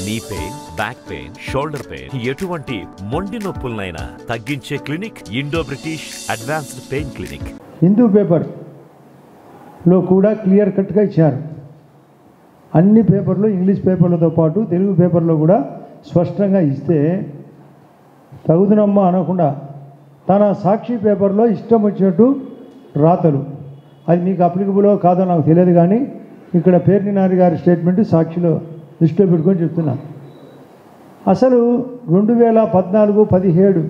Knee pain, back pain, shoulder pain, ఎటువంటి మొండి నొప్పులనైనా తగ్గించే clinic Indo British advanced pain clinic. Hindu పేపర్లో కూడా క్లియర్ కట్గా ఇచ్చారు. అన్ని పేపర్లు ఇంగ్లీష్ పేపర్లతో పాటు తెలుగు పేపర్లో కూడా స్పష్టంగా ఇస్తే తగుదనమ్మ అనకుండా తన సాక్షి పేపర్లో ఇష్టం వచ్చినట్టు రాతలు, అది మీకు అప్లికబులో కాదో నాకు తెలియదు, కానీ ఇక్కడ పేర్నినాని గారి స్టేట్మెంట్ సాక్షిలో దృష్టిలో పెట్టుకొని చెప్తున్నా. అసలు 2014-17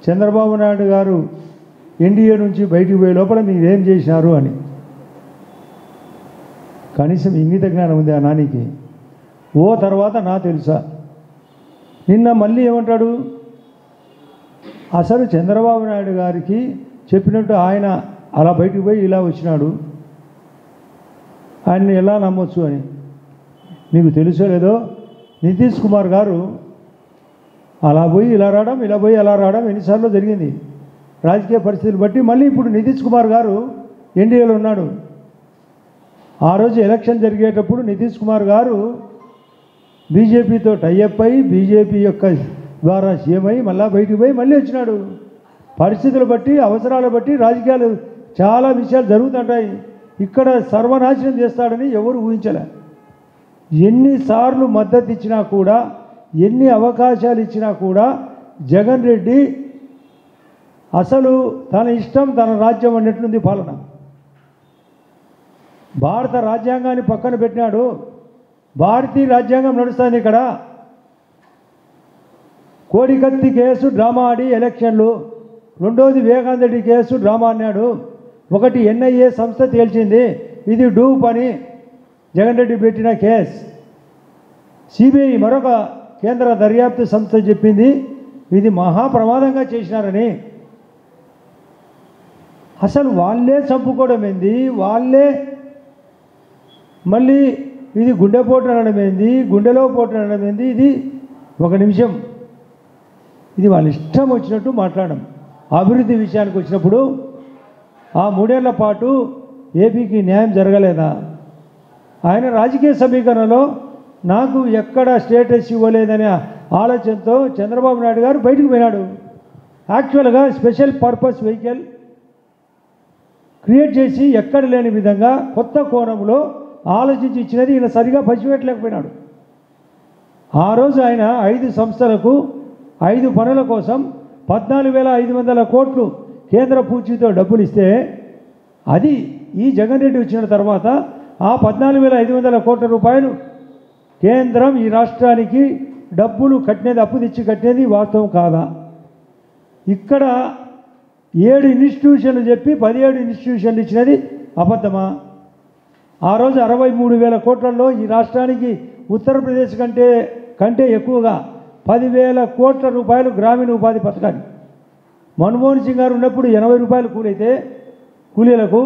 చంద్రబాబు నాయుడు గారు ఎన్డీఏ నుంచి బయటికి పోయే లోపల మీరేం చేసినారు అని కనీసం ఇంగిత జ్ఞానం ఉంది ఆ నానికి. ఓ తర్వాత నా తెలుసా, నిన్న మళ్ళీ ఏమంటాడు, అసలు చంద్రబాబు నాయుడు గారికి చెప్పినట్టు ఆయన అలా బయటికి పోయి ఇలా వచ్చినాడు, ఆయన్ని ఎలా నమ్మొచ్చు అని. మీకు తెలుసో లేదో, నితీష్ కుమార్ గారు అలా పోయి ఇలా రావడం, ఇలా పోయి అలా రావడం ఎన్నిసార్లు జరిగింది రాజకీయ పరిస్థితులు బట్టి. మళ్ళీ ఇప్పుడు నితీష్ కుమార్ గారు ఎన్డీఏలో ఉన్నాడు. ఆ రోజు ఎలక్షన్ జరిగేటప్పుడు నితీష్ కుమార్ గారు బీజేపీతో టైఅప్ అయి బీజేపీ యొక్క ద్వారా సీఎం అయి మళ్ళీ బయటికి పోయి మళ్ళీ వచ్చినాడు. పరిస్థితులు బట్టి, అవసరాలు బట్టి రాజకీయాలు చాలా విషయాలు జరుగుతుంటాయి. ఇక్కడ సర్వనాశనం చేస్తాడని ఎవరు ఊహించలే. ఎన్నిసార్లు మద్దతు ఇచ్చినా కూడా, ఎన్ని అవకాశాలు ఇచ్చినా కూడా జగన్ రెడ్డి అసలు తన ఇష్టం తన రాజ్యం అన్నట్లుంది పాలన. భారత రాజ్యాంగాన్ని పక్కన పెట్టినాడు. భారతీయ రాజ్యాంగం నడుస్తుంది ఇక్కడ. కోడికత్తి కేసు డ్రామా ఆడి ఎలక్షన్లు, రెండోది వివేకానంద రెడ్డి కేసు డ్రామా అన్నాడు. ఒకటి ఎన్ఐఏ సంస్థ తేల్చింది ఇది డూప్ అని, జగన్ రెడ్డి పెట్టిన కేసు. సిబిఐ మరొక కేంద్ర దర్యాప్తు సంస్థ చెప్పింది ఇది మహాప్రమాదంగా చేసినారని. అసలు వాళ్ళే చంపుకోవడం ఏంది, వాళ్ళే మళ్ళీ ఇది గుండెపోటు అనడం ఏంది, గుండెలో పోటు అనడం ఏంది, ఇది ఒక నిమిషం, ఇది వాళ్ళ ఇష్టం వచ్చినట్టు మాట్లాడడం. అభివృద్ధి విషయానికి వచ్చినప్పుడు ఆ 3 ఏళ్ల పాటు ఏపీకి న్యాయం జరగలేదా? ఆయన రాజకీయ సమీకరణలో నాకు ఎక్కడ స్టేటస్ ఇవ్వలేదనే ఆలోచనతో చంద్రబాబు నాయుడు గారు బయటకు పోయినాడు. యాక్చువల్గా స్పెషల్ పర్పస్ వెహికల్ క్రియేట్ చేసి ఎక్కడ లేని విధంగా కొత్త కోణంలో ఆలోచించి ఇచ్చినది ఈయన సరిగా పసిపెట్టలేకపోయినాడు. ఆ రోజు ఆయన 5 సంస్థలకు 5 పనుల కోసం 14,500 కోట్లు కేంద్ర పూచీతో డబ్బులు ఇస్తే, అది ఈ జగన్ రెడ్డి వచ్చిన తర్వాత ఆ 14,500 కోట్ల రూపాయలు కేంద్రం ఈ రాష్ట్రానికి డబ్బులు కట్టినది, అప్పు తెచ్చి కట్టినది వాస్తవం కాదా? ఇక్కడ 7 ఇన్స్టిట్యూషన్లు చెప్పి 17 ఇన్స్టిట్యూషన్లు ఇచ్చినది అబద్ధమా? ఆ రోజు 63,000 కోట్లలో ఈ రాష్ట్రానికి ఉత్తరప్రదేశ్ కంటే ఎక్కువగా 10,000 కోట్ల రూపాయలు గ్రామీణ ఉపాధి పథకాన్ని, మన్మోహన్ సింగ్ గారు ఉన్నప్పుడు 80 రూపాయలు కూలైతే కూలీలకు,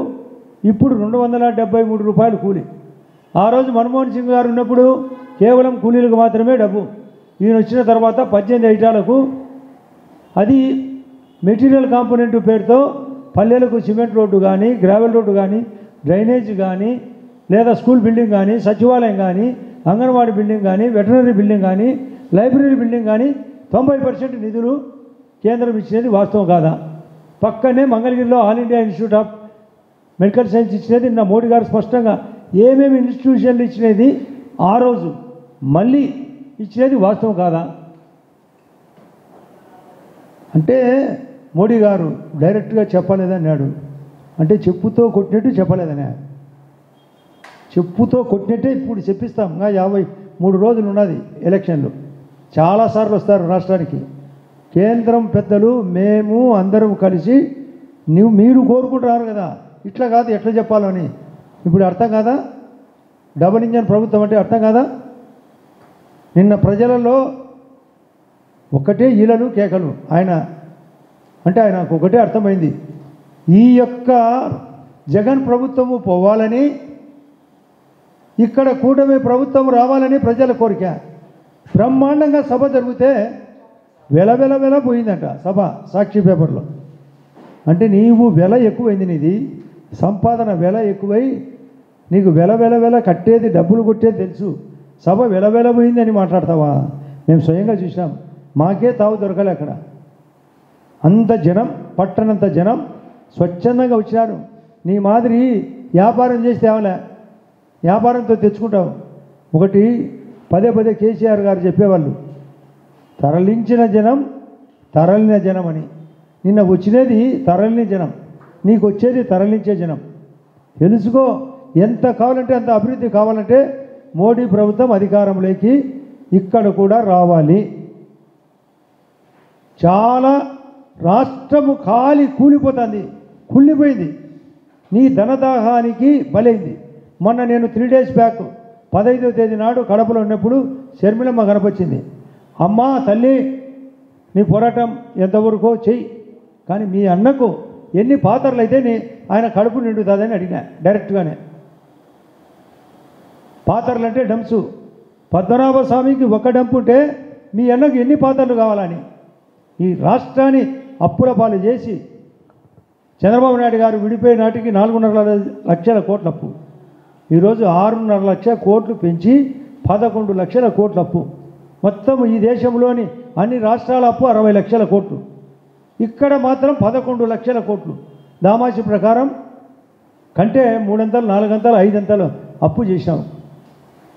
ఇప్పుడు 273 రూపాయలు కూలీ. ఆ రోజు మన్మోహన్ సింగ్ గారు ఉన్నప్పుడు కేవలం కూలీలకు మాత్రమే డబ్బు. ఈయన వచ్చిన తర్వాత 18 ఐటాలకు, అది మెటీరియల్ కాంపోనెంట్ పేరుతో పల్లెలకు సిమెంట్ రోడ్డు కానీ, గ్రావెల్ రోడ్డు కానీ, డ్రైనేజ్ కానీ, లేదా స్కూల్ బిల్డింగ్ కానీ, సచివాలయం కానీ, అంగన్వాడీ బిల్డింగ్ కానీ, వెటనరీ బిల్డింగ్ కానీ, లైబ్రరీ బిల్డింగ్ కానీ 90% నిధులు కేంద్రం ఇచ్చినది వాస్తవం కాదా? పక్కనే మంగళగిరిలో all India institute of medical science ఇచ్చినది నిన్న మోడీ గారు స్పష్టంగా ఏమేమి ఇన్స్టిట్యూషన్లు ఇచ్చినది ఆ రోజు మళ్ళీ ఇచ్చినది వాస్తవం కాదా? అంటే మోడీ గారు డైరెక్ట్గా చెప్పలేదన్నాడు. అంటే చెప్పుతో కొట్టినట్టు చెప్పలేదనే, చెప్పుతో కొట్టినట్టే ఇప్పుడు చెప్పిస్తాం. 53 రోజులు ఉన్నది ఎలక్షన్లు, చాలాసార్లు వస్తారు రాష్ట్రానికి. కేంద్రం పెద్దలు మేము అందరం కలిసి మీరు కోరుకుంటున్నారు కదా, ఇట్లా కాదు ఎట్లా చెప్పాలని. ఇప్పుడు అర్థం కాదా? డబుల్ ఇంజన్ ప్రభుత్వం అంటే అర్థం కాదా? నిన్న ప్రజలలో ఒకటే ఈలలు కేకలు. ఆయనకు ఒకటే అర్థమైంది, ఈ యొక్క జగన్ ప్రభుత్వము పోవాలని, ఇక్కడ కూటమి ప్రభుత్వం రావాలని ప్రజల కోరిక. బ్రహ్మాండంగా సభ జరిగితే వెల పోయిందంట సభ, సాక్షి పేపర్లో. అంటే నీవు వెల ఎక్కువైంది, నీది సంపాదన వెల ఎక్కువై నీకు వెల కట్టేది, డబ్బులు కొట్టేది తెలుసు, సభ వెలవెలబోయింది అని మాట్లాడతావా? మేము స్వయంగా చూసినాం, మాకే తావు దొరకలే అక్కడ. అంత జనం, పట్టనంత జనం స్వచ్ఛందంగా వచ్చినారు. నీ మాదిరి వ్యాపారం చేసి తేవలే, వ్యాపారంతో తెచ్చుకుంటావు. ఒకటి పదే పదే కేసీఆర్ గారు చెప్పేవాళ్ళు, తరలించిన జనం తరలిన జనం అని. నిన్న వచ్చినది తరలిన జనం, నీకు వచ్చేది తరలించే జనం. తెలుసుకో, ఎంత కావాలంటే అంత అభివృద్ధి కావాలంటే మోడీ ప్రభుత్వం అధికారంలోకి ఇక్కడ కూడా రావాలి. చాలా రాష్ట్రము కూలిపోతుంది, కుళ్ళిపోయింది. నీ ధనదాహానికి బలైంది. మొన్న నేను 3 days బ్యాక్ 15వ తేదీ నాడు కడపలో ఉన్నప్పుడు షర్మిలమ్మ కనపచ్చింది. అమ్మా తల్లి, నీ పోరాటం ఎంతవరకు చెయ్యి, కానీ మీ అన్నకు ఎన్ని పాత్రలు అయితే ఆయన కడుపు నిండుతుందని అడిగినా డైరెక్ట్గానే. పాత్రలు అంటే డంప్సు. పద్మనాభ స్వామికి ఒక డంప్ ఉంటే మీ అన్నకు ఎన్ని పాత్రలు కావాలని ఈ రాష్ట్రాన్ని అప్పుల పాలు చేసి చంద్రబాబు నాయుడు గారు విడిపోయే నాటికి 4.5 లక్షల కోట్ల అప్పు, ఈరోజు 6.5 లక్షల కోట్లు పెంచి 11 లక్షల కోట్ల అప్పు. మొత్తం ఈ దేశంలోని అన్ని రాష్ట్రాల అప్పు 60 లక్షల కోట్లు, ఇక్కడ మాత్రం 11 లక్షల కోట్లు. దామాషి ప్రకారం కంటే 3 అంతలు 4 అంతలు 5 అంతలు అప్పు చేసినాం.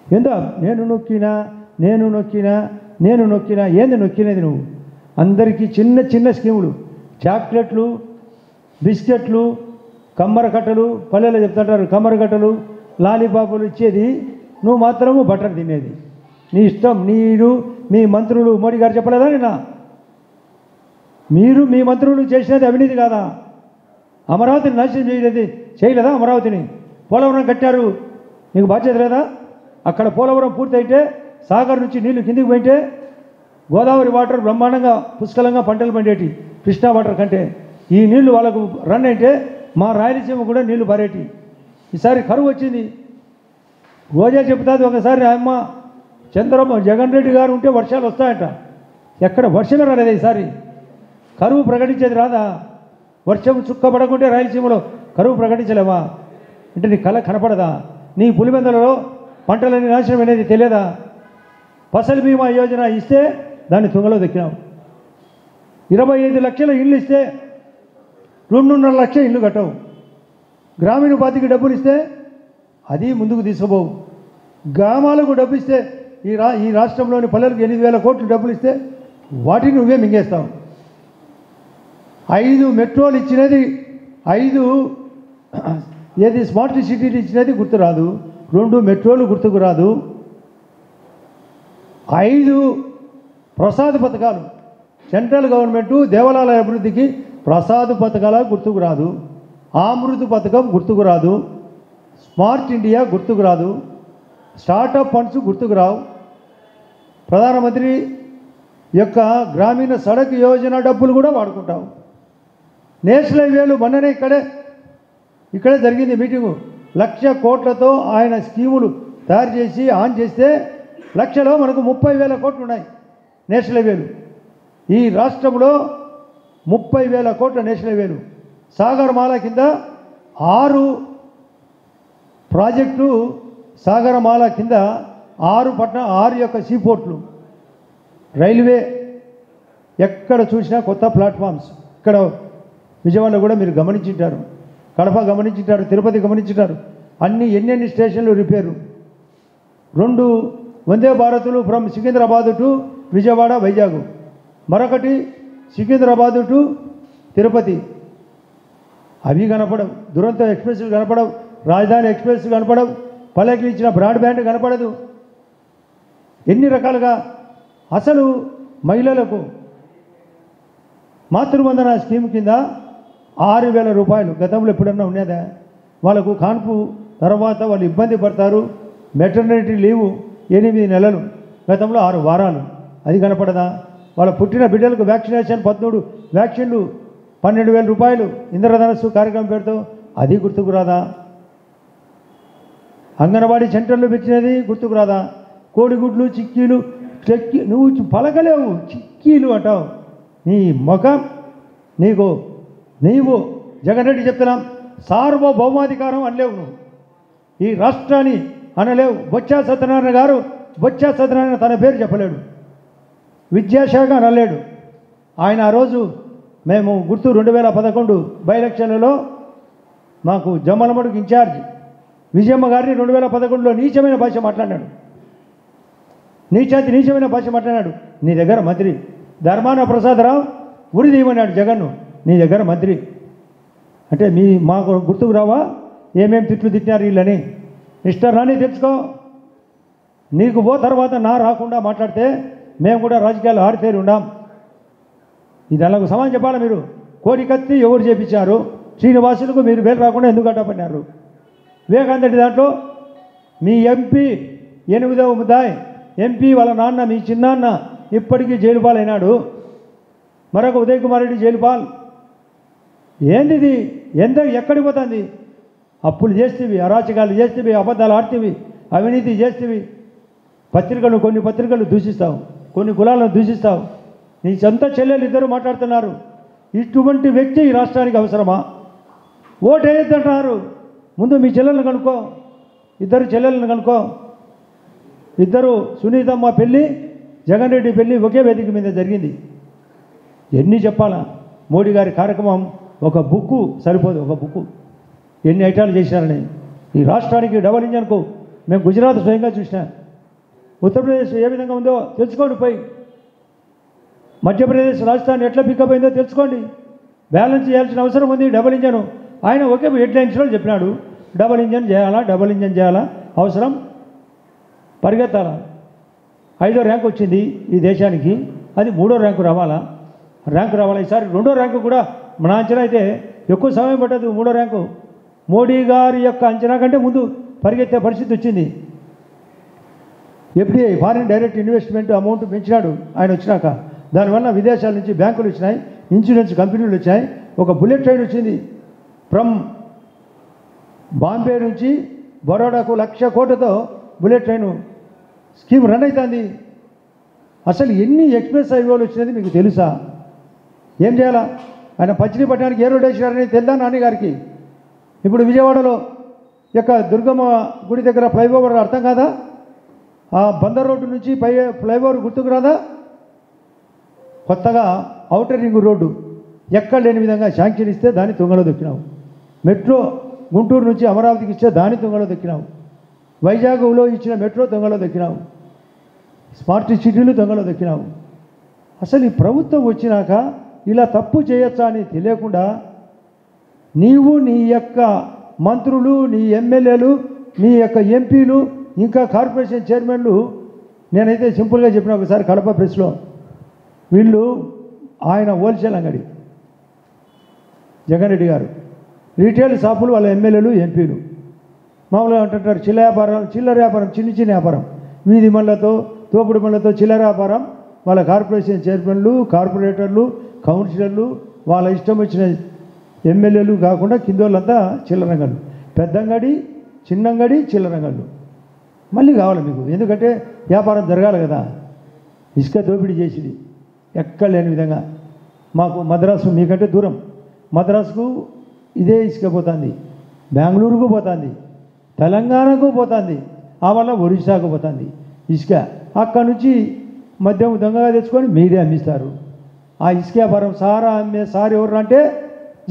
ఏందో నేను నొక్కినా ఏంది నొక్కినది నువ్వు? అందరికీ చిన్న చిన్న స్కీములు, చాక్లెట్లు, బిస్కెట్లు, కమ్మరకట్టలు, పల్లెలో చెప్తుంటారు కమ్మరకట్టలు, లాలీపాపులు ఇచ్చేది, నువ్వు మాత్రము బటర్ తినేది. నీ ఇష్టం. మీరు మీ మంత్రులు, మోడీ గారు చెప్పలేదా నిన్న? మీరు మీ మంత్రులు చేసినది అవినీతి కాదా? అమరావతిని నాశనం చేయలేదా? అమరావతిని పోలవరం కట్టారు, నీకు బాధ్యత లేదా? అక్కడ పోలవరం పూర్తయితే సాగర్ నుంచి నీళ్లు కిందికి పోయితే గోదావరి వాటర్ బ్రహ్మాండంగా పుష్కలంగా పంటలు పండేటి, కృష్ణా వాటర్ కంటే. ఈ నీళ్లు వాళ్ళకు రన్ అయితే మా రాయలసీమ కూడా నీళ్లు పారేటి. ఈసారి కరువు వచ్చింది. రోజా చెప్తాది ఒకసారి, అమ్మ జగన్ రెడ్డి గారు ఉంటే వర్షాలు వస్తాయంట. ఎక్కడ వర్షమే రాలేదు ఈసారి. కరువు ప్రకటించేది రాదా? వర్షం చుక్క పడకుంటే రాయలసీమలో కరువు ప్రకటించలేవా? అంటే నీ కళ కనపడదా? నీ పులివెందులలో పంటలన్నీ నాశనం అనేది తెలియదా? ఫసల్ బీమా యోజన ఇస్తే దాన్ని తుంగలో దక్కినావు. 25 లక్షల ఇళ్ళు ఇస్తే 2.5 లక్షల ఇళ్ళు కట్టవు. గ్రామీణ ఉపాధికి డబ్బులు ఇస్తే అది ముందుకు తీసుకుపోవు. గ్రామాలకు డబ్బు ఇస్తే ఈ రాష్ట్రంలోని పల్లెలకు 8,000 కోట్లు డబ్బులు ఇస్తే వాటిని నువ్వే మింగేస్తావు. 5 మెట్రోలు ఇచ్చినది, 5 ఏది స్మార్ట్ సిటీలు ఇచ్చినది గుర్తురాదు, 2 మెట్రోలు గుర్తుకు రాదు, 5 ప్రసాద పథకాలు సెంట్రల్ గవర్నమెంటు దేవాలయాల అభివృద్ధికి ప్రసాద పథకాల గుర్తుకు రాదు, ఆమృత్ పథకం గుర్తుకు రాదు, స్మార్ట్ ఇండియా గుర్తుకు రాదు, స్టార్టప్ ఫండ్స్ గుర్తుకు రావు. ప్రధానమంత్రి యొక్క గ్రామీణ సడక్ యోజన డబ్బులు కూడా వాడుకుంటావు. నేషనల్ హైవేలు మొన్ననే ఇక్కడే జరిగింది మీటింగు. 1,00,000 కోట్లతో ఆయన స్కీములు తయారు చేసి ఆన్ చేస్తే లక్షలో మనకు 30,000 కోట్లు ఉన్నాయి నేషనల్ హైవేలు. ఈ రాష్ట్రంలో 30,000 కోట్ల నేషనల్ హైవేలు. సాగరమాల కింద 6 ప్రాజెక్టు, సాగరమాల కింద 6 యొక్క సీపోర్ట్లు, రైల్వే, ఎక్కడ చూసినా కొత్త ప్లాట్ఫామ్స్. ఇక్కడ విజయవాడలో కూడా మీరు గమనించుంటారు, కడప గమనించుంటారు, తిరుపతి గమనించుంటారు. ఎన్ని స్టేషన్లు రిపేరు. 2 వందే భారతులు ఫ్రమ్ సికింద్రాబాద్ టు విజయవాడ వైజాగ్, మరొకటి సికింద్రాబాద్ టు తిరుపతి. అవి కనపడవు. దురంతో ఎక్స్ప్రెస్లు కనపడవు, రాజధాని ఎక్స్ప్రెస్ కనపడవు, పల్లెకి ఇచ్చిన బ్రాడ్బ్యాండ్ కనపడదు. ఎన్ని రకాలుగా. అసలు మహిళలకు మాతృవందన స్కీమ్ కింద 6,000 రూపాయలు గతంలో ఎప్పుడన్నా ఉన్నదా? వాళ్ళకు కాన్పు తర్వాత వాళ్ళు ఇబ్బంది పడతారు. మెటర్నిటీ లీవు 8 నెలలు, గతంలో 6 వారాలు. అది కనపడదా? వాళ్ళ పుట్టిన బిడ్డలకు వ్యాక్సినేషన్ 13 వ్యాక్సిన్లు 12,000 రూపాయలు ఇంద్రధనస్సు కార్యక్రమం పెడతావు, అది గుర్తుకు రాదా? అంగన్వాడీ సెంటర్లు పెంచినది గుర్తుకు రాదా? కోడిగుడ్లు, చిక్కీలు, నువ్వు పలకలేవు, చిక్కీలు అంటావు. నీ ముఖం నీవు జగన్ రెడ్డి చెప్తున్నాం, సార్వభౌమాధికారం అనలేవు నువ్వు, ఈ రాష్ట్రాన్ని అనలేవు. బొత్స సత్యనారాయణ గారు బొత్స సత్యనారాయణ తన పేరు చెప్పలేడు, విద్యాశాఖ అనలేడు. ఆయన ఆ రోజు మేము గుర్తు 2011 బై ఎలక్షన్లలో మాకు జమ్మలమడుగు ఇన్ఛార్జ్ విజయమ్మ గారిని 2011లో నీచమైన భాష మాట్లాడినాడు, నీచమైన భాష మాట్లాడినాడు. నీ దగ్గర మంత్రి ధర్మాన ప్రసాదరావు ఉరి తీయమన్నాడు జగన్ను, నీ దగ్గర మంత్రి అంటే మాకు గుర్తుకు రావా ఏమేమి తిట్లు తిట్టినారు వీళ్ళని? మిస్టర్ రాని తెచ్చుకో, నీకు తర్వాత నా రాకుండా మాట్లాడితే మేము కూడా రాజకీయాలు ఆరితేరి ఉండాం. ఇది అలాగ సమాధానం చెప్పాలి. మీరు కోడికత్తి ఎవరు చేపించారు? శ్రీనివాసులకు మీరు వేలు రాకుండా ఎందుకు అడ్డపడినారు? వివేకానంద దాంట్లో మీ ఎంపీ 8వ ముద్దాయి ఎంపీ వాళ్ళ నాన్న మీ చిన్నాన్న ఇప్పటికీ జైలు పాలైనాడు. మరొక ఉదయ్ కుమార్ రెడ్డి జైలు పాల్. ఏంది ఇది? ఎక్కడికి పోతుంది? అప్పులు చేస్తేవి, అరాచకాలు చేస్తేవి, అబద్ధాలు ఆడుతేవి, అవినీతి చేస్తేవి, కొన్ని పత్రికలు దూషిస్తావు, కొన్ని కులాలను దూషిస్తావు. నీ సొంత చెల్లెలు ఇద్దరు మాట్లాడుతున్నారు. ఇటువంటి వ్యక్తి ఈ రాష్ట్రానికి అవసరమా? ఓటేయద్దంటున్నారు. ముందు మీ చెల్లెలను కనుక్కో, ఇద్దరు చెల్లెలను కనుక్కో. ఇద్దరు సునీతమ్మ పెళ్ళి, జగన్ రెడ్డి పెళ్ళి ఒకే వేదిక మీద జరిగింది. ఎన్ని చెప్పాలా? మోడీ గారి కార్యక్రమం ఒక బుక్కు సరిపోదు. ఒక బుక్కు ఎన్ని ఐటాలు చేశారని. ఈ రాష్ట్రానికి డబల్ ఇంజన్కు మేము గుజరాత్ స్వయంగా చూసినా, ఉత్తరప్రదేశ్ ఏ విధంగా ఉందో తెలుసుకోండి. పోయి మధ్యప్రదేశ్ రాజస్థాన్ ఎట్లా పికప్ అయిందో తెలుసుకోండి. బ్యాలెన్స్ చేయాల్సిన అవసరం ఉంది. డబల్ ఇంజన్ ఆయన ఒకే హెడ్లైన్స్లో చెప్పినాడు, డబల్ ఇంజన్ చేయాలా అవసరం, పరిగెత్తాలా. 5వ ర్యాంకు వచ్చింది ఈ దేశానికి, అది 3వ ర్యాంకు రావాలా. ఈసారి 2వ ర్యాంకు కూడా మన అంచనా అయితే ఎక్కువ సమయం పట్టదు. 3వ ర్యాంకు మోడీ గారి యొక్క అంచనా కంటే ముందు పరిగెత్తే పరిస్థితి వచ్చింది. FDI foreign direct investment amount పెంచినాడు ఆయన వచ్చినాక. దానివల్ల విదేశాల నుంచి బ్యాంకులు వచ్చినాయి, ఇన్సూరెన్స్ కంపెనీలు వచ్చాయి. ఒక బుల్లెట్ ట్రైన్ వచ్చింది ఫ్రమ్ బాంబే నుంచి బరోడాకు 1,00,000 కోట్లతో బుల్లెట్ ట్రైన్ స్కీమ్ రన్ అవుతుంది. అసలు ఎన్ని ఎక్స్ప్రెస్ హైవేలు వచ్చినది మీకు తెలుసా? ఏం చేయాలా? ఆయన పచ్చినీపట్నానికి ఏ రోడ్ వేసినారని తెలుదా నాని గారికి? ఇప్పుడు విజయవాడలో యొక్క దుర్గమ్మ గుడి దగ్గర ఫ్లైఓవర్ అర్థం కాదా? ఆ బందర్ రోడ్డు నుంచి ఫ్లైఓవర్ గుర్తుకు రాదా? కొత్తగా ఔటర్ రింగ్ రోడ్డు ఎక్కడ లేని విధంగా శాంక్షన్ ఇస్తే దాన్ని తుంగలో దొక్కినావు. మెట్రో గుంటూరు నుంచి అమరావతికి ఇస్తే దాన్ని తుంగలో దొక్కినావు. వైజాగ్లో ఇచ్చిన మెట్రో తుంగలో దొక్కినావు. స్మార్ట్ సిటీలు తుంగలో దొక్కినావు. అసలు ఈ ప్రభుత్వం వచ్చినాక ఇలా తప్పు చేయొచ్చా అని తెలియకుండా నీవు, నీ యొక్క మంత్రులు, నీ ఎమ్మెల్యేలు, నీ యొక్క ఎంపీలు, ఇంకా కార్పొరేషన్ చైర్మన్లు, నేనైతే సింపుల్గా చెప్పిన ఒకసారి కడప ప్రెస్లో, వీళ్ళు ఆయన హోల్సేల్ అంగడి జగన్ రెడ్డి గారు, రీటైల్ షాపులు వాళ్ళ ఎమ్మెల్యేలు ఎంపీలు మామూలుగా అంటుంటారు చిల్లర వ్యాపారం, చిన్న వ్యాపారం, వీధి మళ్ళతో తోపుడు మళ్ళతో చిల్లర వ్యాపారం. వాళ్ళ కార్పొరేషన్ చైర్మన్లు, కార్పొరేటర్లు, కౌన్సిలర్లు, వాళ్ళ ఇష్టం వచ్చిన ఎమ్మెల్యేలు కాకుండా కింద వాళ్ళంతా చిల్లరంగళ్ళు. పెద్దంగడి, చిన్నంగడి, చిల్లరంగళ్ళు మళ్ళీ కావాలి మీకు. ఎందుకంటే వ్యాపారం జరగాలి కదా. ఇసుక దోపిడీ చేసింది ఎక్కడ లేని విధంగా. మాకు మద్రాసు మీకంటే దూరం, మద్రాసుకు ఇదే ఇసుక పోతుంది, బెంగళూరుకు పోతుంది, తెలంగాణకు పోతుంది, ఆ వల్ల ఒరిస్సాకు పోతుంది ఇసుక. అక్కడి నుంచి మద్యం దొంగగా తెచ్చుకొని మీరే అమ్మిస్తారు. ఆ ఇసుక వ్యాపారం సారా అమ్మే సార్ ఎవరు అంటే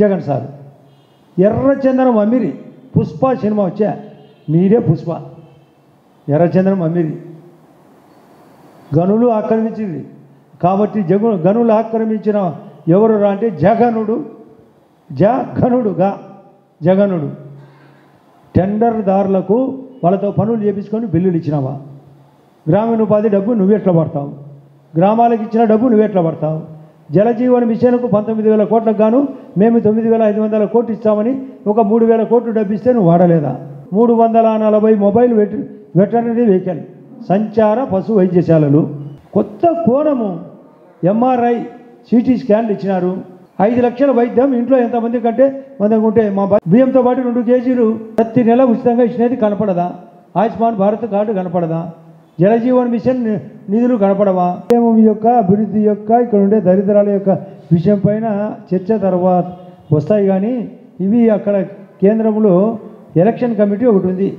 జగన్ సార్. ఎర్రచందనం అమ్మిరి, పుష్ప సినిమా వచ్చా, మీరే పుష్ప. ఎర్రచందనం అమ్మిరి, గనులు ఆక్రమించింది కాబట్టి గనులు ఆక్రమించిన ఎవరు రా అంటే జగనుడు టెండర్దారులకు వాళ్ళతో పనులు చేపించుకొని బిల్లులు ఇచ్చినావా? గ్రామీణ ఉపాధి డబ్బు నువ్వెట్లా పడతావు? గ్రామాలకు ఇచ్చిన డబ్బు నువ్వెట్లా పడతావు? జలజీవన మిషన్కు 19,000 కోట్లకు గాను మేము 9,500 కోట్లు ఇస్తామని ఒక 3,000 కోట్లు డబ్బు ఇస్తే నువ్వు వాడలేదా? 340 మొబైల్ వెటర్నరీ వెహికల్ సంచార పశు వైద్యశాలలు, కొత్త కోణము ఎంఆర్ఐ సిటీ స్కాన్లు ఇచ్చినారు. 5 లక్షల వైద్యం ఇంట్లో ఎంతమంది కంటే ఉంటే మా బియ్యంతో పాటు 2 కేజీలు ప్రతి నెల ఉచితంగా ఇచ్చినది కనపడదా? ఆయుష్మాన్ భారత్ కార్డు కనపడదా? జలజీవన్ మిషన్ నిధులు కనపడవా? మీ యొక్క అభివృద్ధి యొక్క ఇక్కడ ఉండే దరిద్రాల యొక్క విషయం పైన చర్చ తర్వాత వస్తాయి. కానీ ఇవి అక్కడ కేంద్రంలో ఎలక్షన్ కమిటీ ఒకటి ఉంది,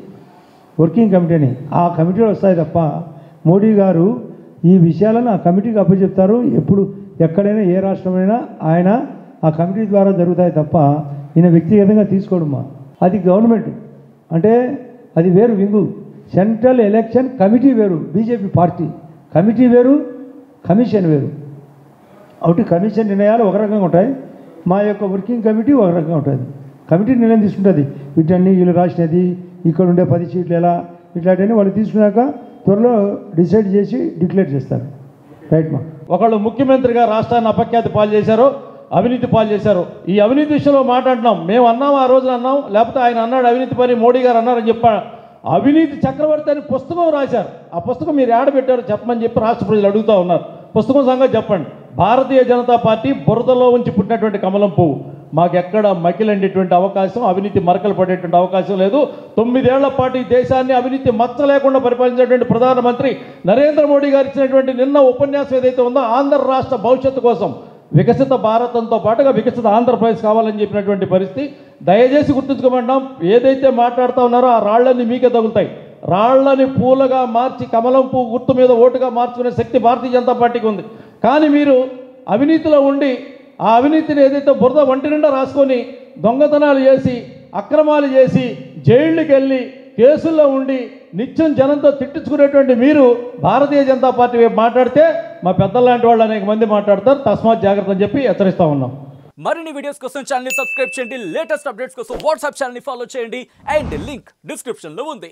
వర్కింగ్ కమిటీ అని, ఆ కమిటీలో వస్తాయి తప్ప మోడీ గారు ఈ విషయాలను ఆ కమిటీకి అప్పచెప్తారు. ఎప్పుడు ఎక్కడైనా ఏ రాష్ట్రమైనా ఆయన ఆ కమిటీ ద్వారా జరుగుతాయి తప్ప ఈయన వ్యక్తిగతంగా తీసుకోవడమా. అది గవర్నమెంట్ అంటే అది వేరు వింగు. సెంట్రల్ ఎలక్షన్ కమిటీ వేరు, బీజేపీ పార్టీ కమిటీ వేరు, కమిషన్ వేరు. ఒకటి కమిషన్ నిర్ణయాలు ఒక రకంగా ఉంటాయి, మా యొక్క వర్కింగ్ కమిటీ ఒక రకంగా ఉంటుంది. కమిటీ నిర్ణయం తీసుకుంటుంది, వీటన్ని వీళ్ళు రాసినది, ఇక్కడ ఉండే 10 సీట్లు ఎలా, ఇట్లాంటివన్నీ వాళ్ళు తీసుకున్నాక త్వరలో డిసైడ్ చేసి డిక్లేర్ చేస్తారు. రైట్ మా. ఒకళ్ళు ముఖ్యమంత్రిగా రాష్ట్రాన్ని అపఖ్యాతి పాలు చేశారు, అవినీతి పాలు చేశారు. ఈ అవినీతి విషయంలో మాట్లాడినాం, మేము అన్నాం, ఆ రోజున అన్నాం, లేకపోతే ఆయన అన్నాడు అవినీతి పని మోడీ గారు అన్నారని చెప్పాడు. అవినీతి చక్రవర్తి అని పుస్తకం రాశారు. ఆ పుస్తకం మీరు ఏడబెట్టారు చెప్పమని చెప్పి రాష్ట్ర ప్రజలు అడుగుతూ ఉన్నారు. పుస్తకం సంగతి చెప్పండి. భారతీయ జనతా పార్టీ బురదలో ఉంచి పుట్టినటువంటి కమలం పువ్వు. మాకెక్కడ మకిలండేటువంటి అవకాశం, అవినీతి మరకలు పడేటువంటి అవకాశం లేదు. 9 ఏళ్ల పాటు ఈ దేశాన్ని అవినీతి మచ్చ లేకుండా పరిపాలించినటువంటి ప్రధానమంత్రి నరేంద్ర మోడీ గారు ఇచ్చినటువంటి నిన్న ఉపన్యాసం ఏదైతే ఉందో ఆంధ్ర రాష్ట్ర భవిష్యత్తు కోసం వికసిత భారతంతో పాటుగా వికసిత ఆంధ్రప్రదేశ్ కావాలని చెప్పినటువంటి పరిస్థితి. దయచేసి గుర్తుంచుకోమంటాం, ఏదైతే మాట్లాడుతూ ఉన్నారో ఆ రాళ్లన్నీ మీకే తగులుతాయి. రాళ్లని పూలగా మార్చి కమలం పువ్వు గుర్తు మీద ఓటుగా మార్చుకునే శక్తి భారతీయ జనతా పార్టీకి ఉంది. కానీ మీరు అవినీతిలో ఉండి ఆ అవినీతిని ఏదైతే బురద వంటి నిండా రాసుకొని దొంగతనాలు చేసి అక్రమాలు చేసి జైళ్ళకి వెళ్ళి కేసుల్లో ఉండి నిత్యం జనంతో తిట్టించుకునేటువంటి మీరు భారతీయ జనతా పార్టీ వైపు మాట్లాడితే మా పెద్దలాంటి వాళ్ళు అనేక మంది మాట్లాడతారు. తస్మాత్ జాగ్రత్త అని చెప్పి హెచ్చరిస్తా ఉన్నాం. మరిన్ని వీడియోస్ కోసం ఛానల్ ని సబ్స్క్రైబ్ చేయండి, లేటెస్ట్ అప్డేట్స్ కోసం వాట్సాప్ ఛానల్ ని ఫాలో చేయండి అండ్ లింక్ డిస్క్రిప్షన్ లో ఉంది.